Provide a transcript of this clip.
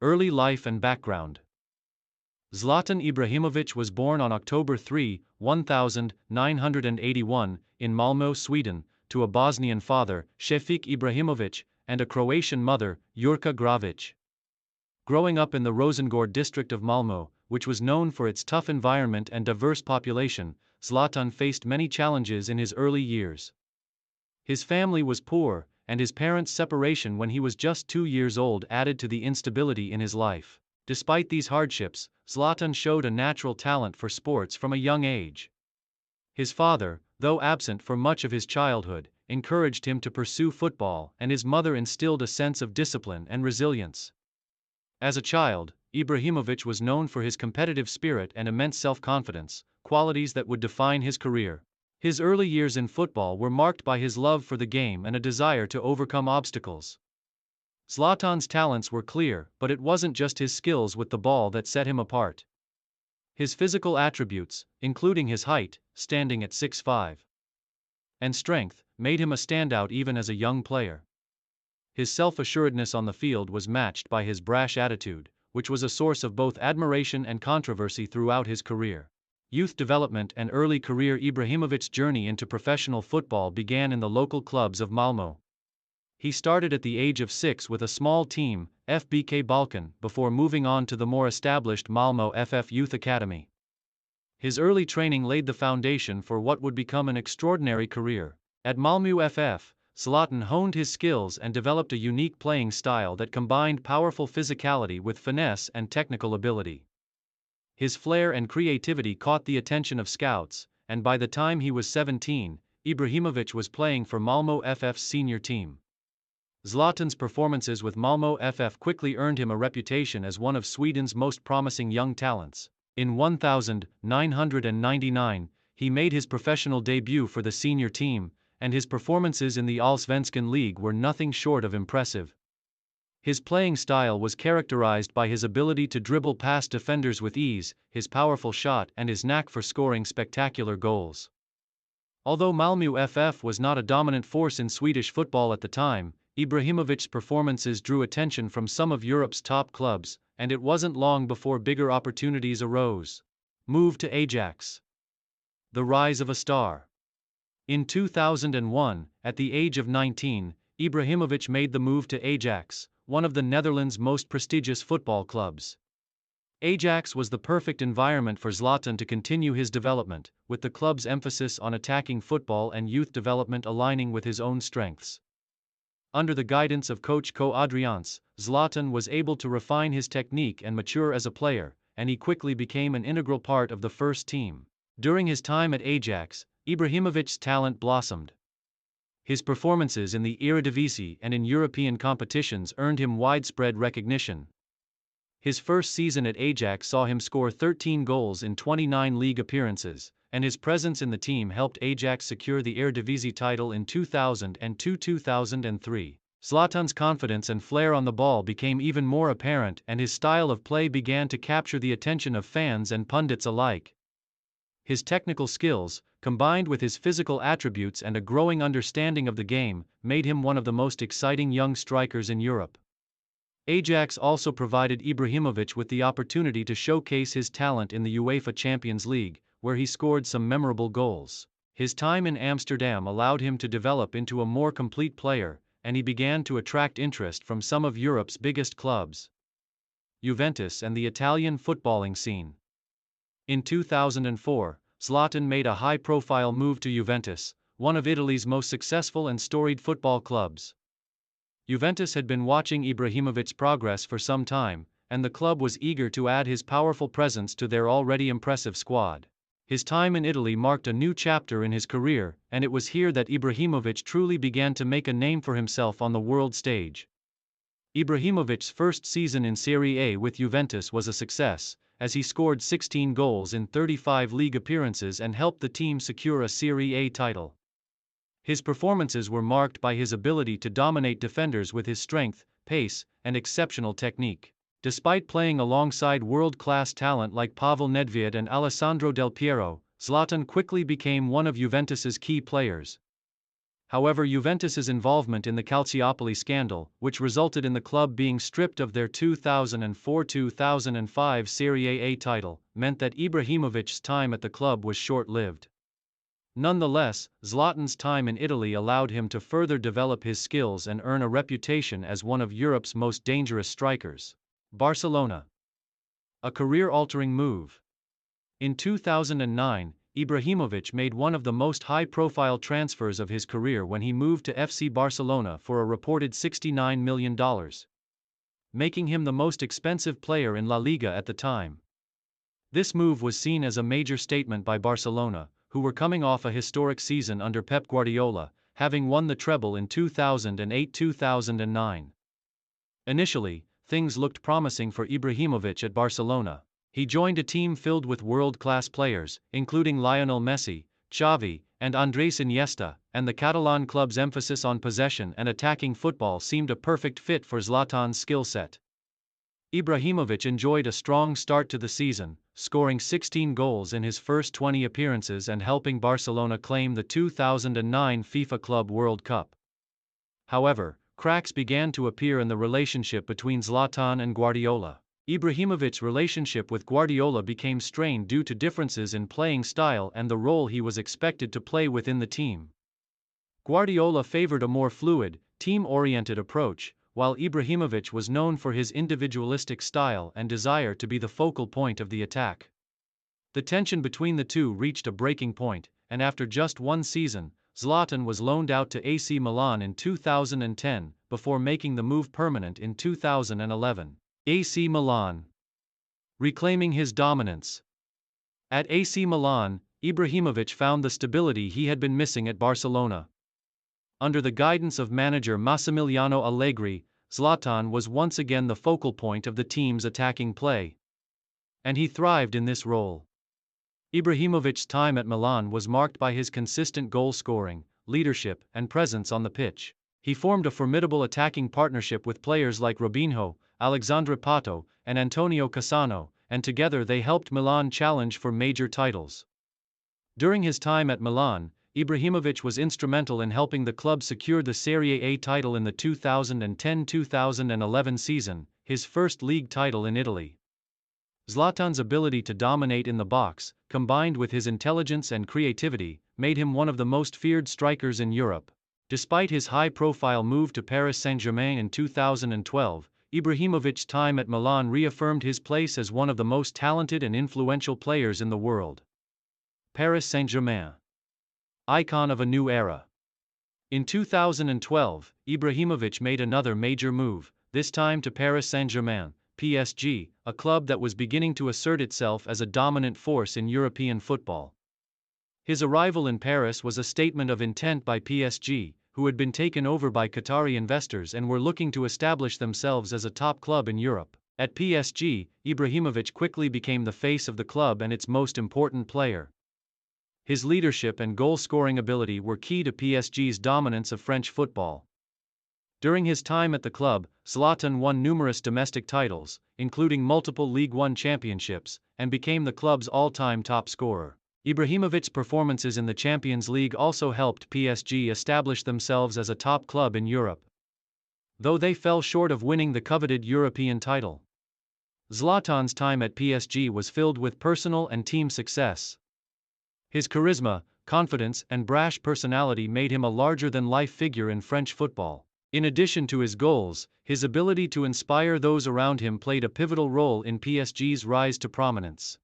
Early life and background. Zlatan Ibrahimović was born on October 3, 1981, in Malmö, Sweden, to a Bosnian father, Šefik Ibrahimović, and a Croatian mother, Jurka Gravić. Growing up in the Rosengård district of Malmö, which was known for its tough environment and diverse population, Zlatan faced many challenges in his early years. His family was poor, and his parents' separation when he was just 2 years old added to the instability in his life. Despite these hardships, Zlatan showed a natural talent for sports from a young age. His father, though absent for much of his childhood, encouraged him to pursue football, and his mother instilled a sense of discipline and resilience. As a child, Ibrahimović was known for his competitive spirit and immense self-confidence, qualities that would define his career. His early years in football were marked by his love for the game and a desire to overcome obstacles. Zlatan's talents were clear, but it wasn't just his skills with the ball that set him apart. His physical attributes, including his height, standing at 6'5", and strength, made him a standout even as a young player. His self-assuredness on the field was matched by his brash attitude, which was a source of both admiration and controversy throughout his career. Youth development and early career. Ibrahimovic's journey into professional football began in the local clubs of Malmö. He started at the age of 6 with a small team, FBK Balkan, before moving on to the more established Malmö FF Youth Academy. His early training laid the foundation for what would become an extraordinary career. At Malmö FF, Zlatan honed his skills and developed a unique playing style that combined powerful physicality with finesse and technical ability. His flair and creativity caught the attention of scouts, and by the time he was 17, Ibrahimović was playing for Malmö FF's senior team. Zlatan's performances with Malmö FF quickly earned him a reputation as one of Sweden's most promising young talents. In 1999, he made his professional debut for the senior team, and his performances in the Allsvenskan League were nothing short of impressive. His playing style was characterized by his ability to dribble past defenders with ease, his powerful shot, and his knack for scoring spectacular goals. Although Malmö FF was not a dominant force in Swedish football at the time, Ibrahimovic's performances drew attention from some of Europe's top clubs, and it wasn't long before bigger opportunities arose. Move to Ajax. The rise of a star. In 2001, at the age of 19, Ibrahimović made the move to Ajax, one of the Netherlands' most prestigious football clubs. Ajax was the perfect environment for Zlatan to continue his development, with the club's emphasis on attacking football and youth development aligning with his own strengths. Under the guidance of coach Ko Adriaans, Zlatan was able to refine his technique and mature as a player, and he quickly became an integral part of the first team. During his time at Ajax, Ibrahimovic's talent blossomed. His performances in the Eredivisie and in European competitions earned him widespread recognition. His first season at Ajax saw him score 13 goals in 29 league appearances, and his presence in the team helped Ajax secure the Eredivisie title in 2002-2003. Zlatan's confidence and flair on the ball became even more apparent, and his style of play began to capture the attention of fans and pundits alike. His technical skills, combined with his physical attributes and a growing understanding of the game, made him one of the most exciting young strikers in Europe. Ajax also provided Ibrahimović with the opportunity to showcase his talent in the UEFA Champions League, where he scored some memorable goals. His time in Amsterdam allowed him to develop into a more complete player, and he began to attract interest from some of Europe's biggest clubs, Juventus and the Italian footballing scene. In 2004, Zlatan made a high-profile move to Juventus, one of Italy's most successful and storied football clubs. Juventus had been watching Ibrahimovic's progress for some time, and the club was eager to add his powerful presence to their already impressive squad. His time in Italy marked a new chapter in his career, and it was here that Ibrahimović truly began to make a name for himself on the world stage. Ibrahimovic's first season in Serie A with Juventus was a success, as he scored 16 goals in 35 league appearances and helped the team secure a Serie A title. His performances were marked by his ability to dominate defenders with his strength, pace, and exceptional technique. Despite playing alongside world-class talent like Pavel Nedved and Alessandro Del Piero, Zlatan quickly became one of Juventus's key players. However, Juventus's involvement in the Calciopoli scandal, which resulted in the club being stripped of their 2004-2005 Serie A title, meant that Ibrahimovic's time at the club was short-lived. Nonetheless, Zlatan's time in Italy allowed him to further develop his skills and earn a reputation as one of Europe's most dangerous strikers. Barcelona. A career-altering move. In 2009, Ibrahimović made one of the most high-profile transfers of his career when he moved to FC Barcelona for a reported $69 million, making him the most expensive player in La Liga at the time. This move was seen as a major statement by Barcelona, who were coming off a historic season under Pep Guardiola, having won the treble in 2008-2009. Initially, things looked promising for Ibrahimović at Barcelona. He joined a team filled with world-class players, including Lionel Messi, Xavi, and Andrés Iniesta, and the Catalan club's emphasis on possession and attacking football seemed a perfect fit for Zlatan's skill set. Ibrahimović enjoyed a strong start to the season, scoring 16 goals in his first 20 appearances and helping Barcelona claim the 2009 FIFA Club World Cup. However, cracks began to appear in the relationship between Zlatan and Guardiola. Ibrahimovic's relationship with Guardiola became strained due to differences in playing style and the role he was expected to play within the team. Guardiola favored a more fluid, team-oriented approach, while Ibrahimović was known for his individualistic style and desire to be the focal point of the attack. The tension between the two reached a breaking point, and after just one season, Zlatan was loaned out to AC Milan in 2010, before making the move permanent in 2011. AC Milan. Reclaiming his dominance. At AC Milan, Ibrahimović found the stability he had been missing at Barcelona. Under the guidance of manager Massimiliano Allegri, Zlatan was once again the focal point of the team's attacking play. And he thrived in this role. Ibrahimovic's time at Milan was marked by his consistent goal scoring, leadership, and presence on the pitch. He formed a formidable attacking partnership with players like Robinho, Alexandre Pato, and Antonio Cassano, and together they helped Milan challenge for major titles. During his time at Milan, Ibrahimović was instrumental in helping the club secure the Serie A title in the 2010-2011 season, his first league title in Italy. Zlatan's ability to dominate in the box, combined with his intelligence and creativity, made him one of the most feared strikers in Europe. Despite his high-profile move to Paris Saint-Germain in 2012, Ibrahimovic's time at Milan reaffirmed his place as one of the most talented and influential players in the world. Paris Saint-Germain. Icon of a new era. In 2012, Ibrahimović made another major move, this time to Paris Saint-Germain, PSG, a club that was beginning to assert itself as a dominant force in European football. His arrival in Paris was a statement of intent by PSG, who had been taken over by Qatari investors and were looking to establish themselves as a top club in Europe. At PSG, Ibrahimović quickly became the face of the club and its most important player. His leadership and goal-scoring ability were key to PSG's dominance of French football. During his time at the club, Zlatan won numerous domestic titles, including multiple Ligue 1 championships, and became the club's all-time top scorer. Ibrahimovic's performances in the Champions League also helped PSG establish themselves as a top club in Europe, though they fell short of winning the coveted European title. Zlatan's time at PSG was filled with personal and team success. His charisma, confidence, and brash personality made him a larger-than-life figure in French football. In addition to his goals, his ability to inspire those around him played a pivotal role in PSG's rise to prominence.